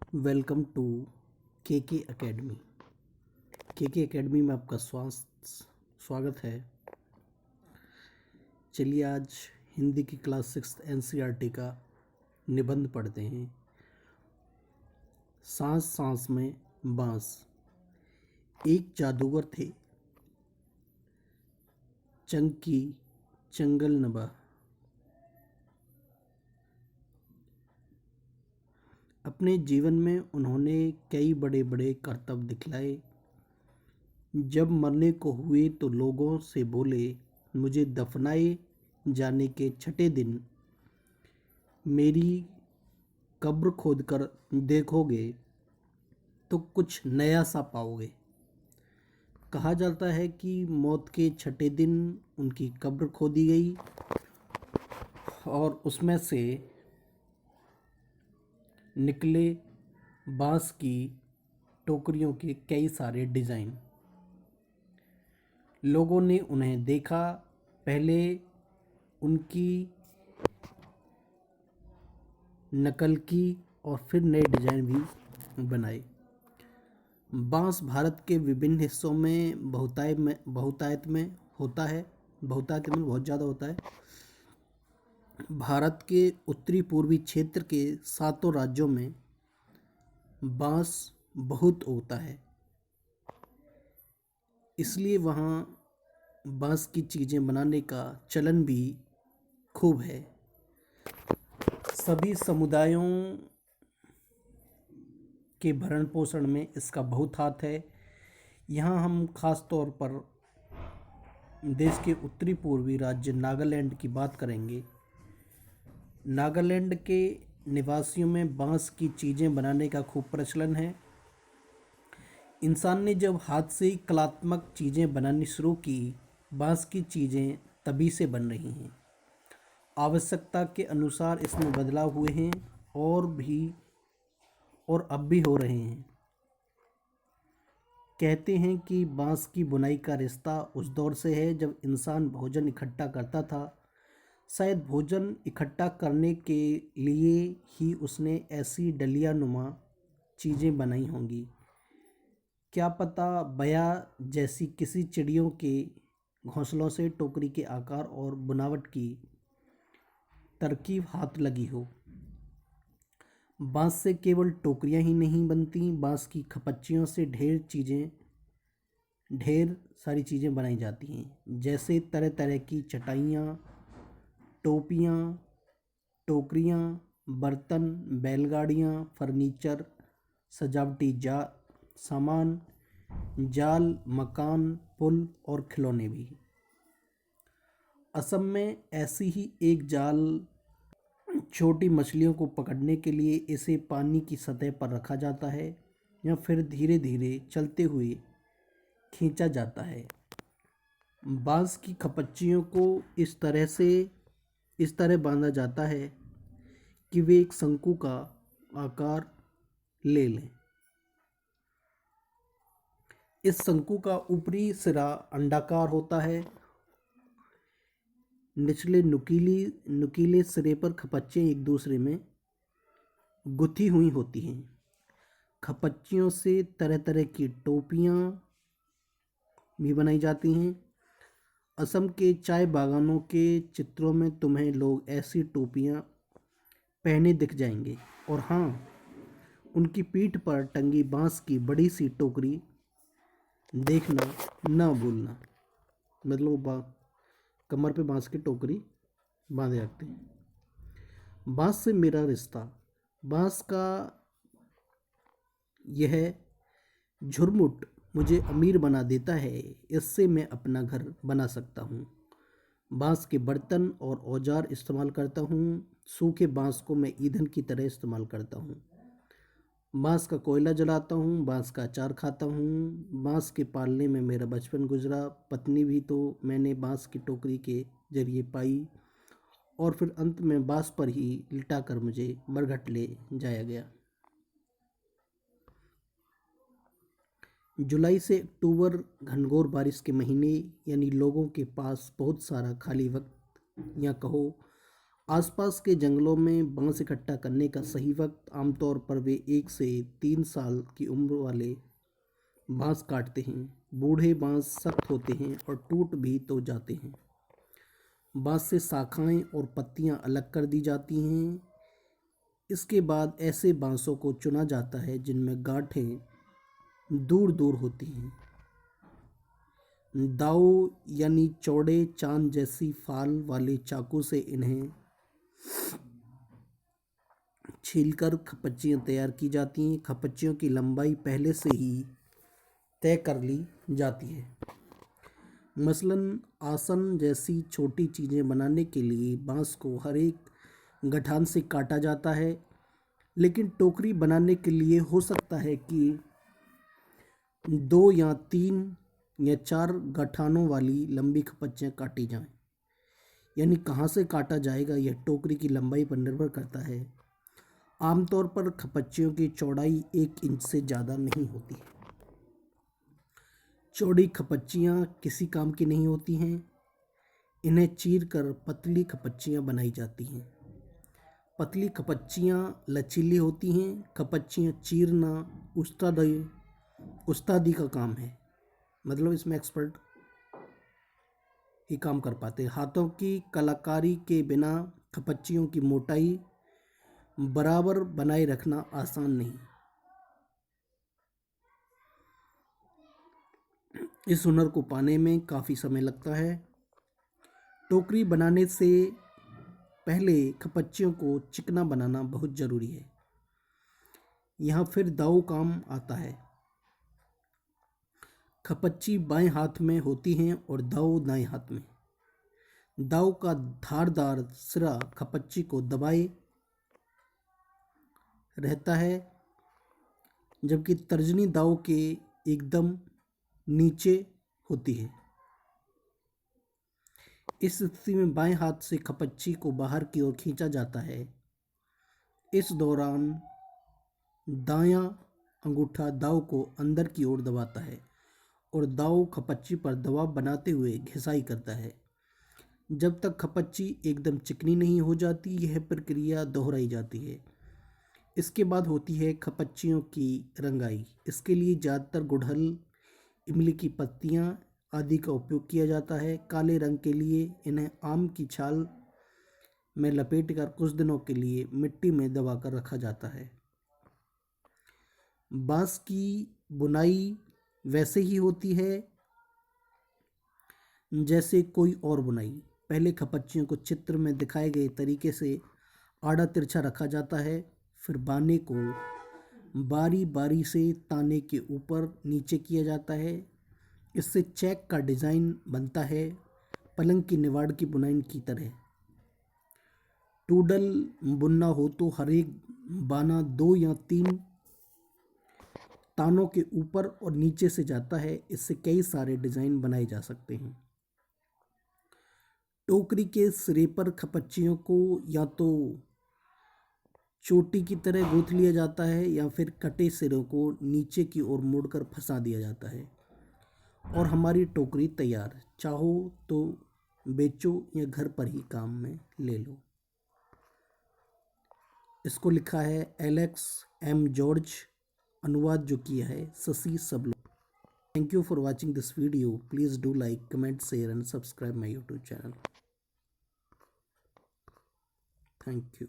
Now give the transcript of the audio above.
Welcome to के academy. के academy में आपका स्वागत है। चलिए आज हिंदी की क्लास 6 एनसीईआरटी का निबंध पढ़ते हैं। सांस सांस में बांस। एक जादूगर थे, चंकी चंगल नबा। अपने जीवन में उन्होंने कई बड़े बड़े करतब दिखलाए। जब मरने को हुए तो लोगों से बोले, मुझे दफनाए जाने के छठे दिन मेरी कब्र खोदकर देखोगे तो कुछ नया सा पाओगे। कहा जाता है कि मौत के छठे दिन उनकी कब्र खोदी गई और उसमें से निकले बांस की टोकरियों के कई सारे डिज़ाइन। लोगों ने उन्हें देखा, पहले उनकी नकल की और फिर नए डिज़ाइन भी बनाए। बांस भारत के विभिन्न हिस्सों में बहुतायत में होता है। बहुतायत में बहुत ज़्यादा होता है। भारत के उत्तरी पूर्वी क्षेत्र के 7 राज्यों में बांस बहुत उगता है, इसलिए वहाँ बांस की चीज़ें बनाने का चलन भी खूब है। सभी समुदायों के भरण पोषण में इसका बहुत हाथ है। यहाँ हम खास तौर पर देश के उत्तरी पूर्वी राज्य नागालैंड की बात करेंगे। नागालैंड के निवासियों में बांस की चीज़ें बनाने का खूब प्रचलन है। इंसान ने जब हाथ से कलात्मक चीज़ें बनानी शुरू की, बांस की चीज़ें तभी से बन रही हैं। आवश्यकता के अनुसार इसमें बदलाव हुए हैं और अब भी हो रहे हैं। कहते हैं कि बांस की बुनाई का रिश्ता उस दौर से है जब इंसान भोजन इकट्ठा करता था। शायद भोजन इकट्ठा करने के लिए ही उसने ऐसी डलिया नुमा चीज़ें बनाई होंगी। क्या पता बया जैसी किसी चिड़ियों के घोंसलों से टोकरी के आकार और बनावट की तरकीब हाथ लगी हो। बांस से केवल टोकरियां ही नहीं बनती, बांस की खपच्चियों से ढेर सारी चीज़ें बनाई जाती हैं, जैसे तरह तरह की चटाइयाँ, टोपियाँ, टोकरियाँ, बर्तन, बैलगाड़ियाँ, फर्नीचर, सजावटी सामान, जाल, मकान, पुल और खिलौने भी। असम में ऐसी ही एक जाल छोटी मछलियों को पकड़ने के लिए इसे पानी की सतह पर रखा जाता है या फिर धीरे धीरे चलते हुए खींचा जाता है। बांस की खपच्चियों को इस तरह बांधा जाता है कि वे एक शंकु का आकार ले लें। इस शंकु का ऊपरी सिरा अंडाकार होता है। निचले नुकीले सिरे पर खपच्चियाँ एक दूसरे में गुथी हुई होती हैं। खपच्चियों से तरह तरह की टोपियाँ भी बनाई जाती हैं। असम के चाय बागानों के चित्रों में तुम्हें लोग ऐसी टोपियाँ पहने दिख जाएंगे। और हाँ, उनकी पीठ पर टंगी बांस की बड़ी सी टोकरी देखना न भूलना। मतलब कमर पे बांस की टोकरी बांधे रखते हैं। बांस से मेरा रिश्ता। बांस का यह झुरमुट मुझे अमीर बना देता है। इससे मैं अपना घर बना सकता हूँ। बांस के बर्तन और औजार इस्तेमाल करता हूँ। सूखे बांस को मैं ईंधन की तरह इस्तेमाल करता हूँ। बांस का कोयला जलाता हूँ, बांस का अचार खाता हूँ। बांस के पालने में मेरा बचपन गुजरा। पत्नी भी तो मैंने बांस की टोकरी के जरिए पाई और फिर अंत में बांस पर ही लिटाकर मुझे मरघट ले जाया गया। जुलाई से अक्टूबर घनघोर बारिश के महीने, यानी लोगों के पास बहुत सारा खाली वक्त या कहो आसपास के जंगलों में बांस इकट्ठा करने का सही वक्त आमतौर पर वे 1 से 3 साल की उम्र वाले बांस काटते हैं। बूढ़े बांस सख्त होते हैं और टूट भी तो जाते हैं। बांस से शाखाएं और पत्तियां अलग कर दी जाती हैं। इसके बाद ऐसे बांसों को चुना जाता है जिनमें गांठें दूर दूर होती हैं। दाव यानी चौड़े चांद जैसी फाल वाले चाकू से इन्हें छीलकर खपच्चियाँ तैयार की जाती हैं। खपच्चियों की लंबाई पहले से ही तय कर ली जाती है। मसलन आसन जैसी छोटी चीज़ें बनाने के लिए बांस को हर एक गठान से काटा जाता है, लेकिन टोकरी बनाने के लिए हो सकता है कि 2 या 3 या 4 गठानों वाली लंबी खपच्चियाँ काटी जाएं। यानी कहाँ से काटा जाएगा यह टोकरी की लंबाई पर निर्भर करता है। आमतौर पर खपच्चियों की चौड़ाई 1 इंच से ज़्यादा नहीं होती है। चौड़ी खपच्चियाँ किसी काम की नहीं होती हैं। इन्हें चीर कर पतली खपच्चियाँ बनाई जाती हैं। पतली खपच्चियाँ लचीली होती हैं। खपच्चियाँ चीरना उस्तादी का काम है, मतलब इसमें एक्सपर्ट ही काम कर पाते हैं। हाथों की कलाकारी के बिना खपच्चियों की मोटाई बराबर बनाए रखना आसान नहीं। इस हुनर को पाने में काफ़ी समय लगता है। टोकरी बनाने से पहले खपच्चियों को चिकना बनाना बहुत ज़रूरी है। यहाँ फिर दाव काम आता है। खपच्ची बाएं हाथ में होती हैं और दाव दाएं हाथ में। दाव का धारदार सिरा खपच्ची को दबाए रहता है, जबकि तर्जनी दाव के एकदम नीचे होती है। इस स्थिति में बाएं हाथ से खपच्ची को बाहर की ओर खींचा जाता है। इस दौरान दायां अंगूठा दाव को अंदर की ओर दबाता है और दाव खपच्ची पर दबाव बनाते हुए घिसाई करता है। जब तक खपच्ची एकदम चिकनी नहीं हो जाती यह प्रक्रिया दोहराई जाती है। इसके बाद होती है खपच्चियों की रंगाई। इसके लिए ज़्यादातर गुड़हल, इमली की पत्तियां आदि का उपयोग किया जाता है। काले रंग के लिए इन्हें आम की छाल में लपेटकर कुछ दिनों के लिए मिट्टी में दबाकर रखा जाता है। बांस की बुनाई वैसे ही होती है जैसे कोई और बुनाई। पहले खपच्चियों को चित्र में दिखाए गए तरीके से आड़ा तिरछा रखा जाता है। फिर बाने को बारी बारी से ताने के ऊपर नीचे किया जाता है। इससे चेक का डिज़ाइन बनता है, पलंग की निवाड़ की बुनाई की तरह। टूडल बुनना हो तो हर एक बाना 2 या 3 तानों के ऊपर और नीचे से जाता है। इससे कई सारे डिज़ाइन बनाए जा सकते हैं। टोकरी के सिरे पर खपच्चियों को या तो चोटी की तरह गूंथ लिया जाता है या फिर कटे सिरों को नीचे की ओर मोड़कर फंसा दिया जाता है और हमारी टोकरी तैयार। चाहो तो बेचो या घर पर ही काम में ले लो। इसको लिखा है एलेक्स एम जॉर्ज, अनुवाद जो किया है Shashi सबलो। Thank you for watching this video. Please do like, comment, share and subscribe my YouTube channel. Thank you.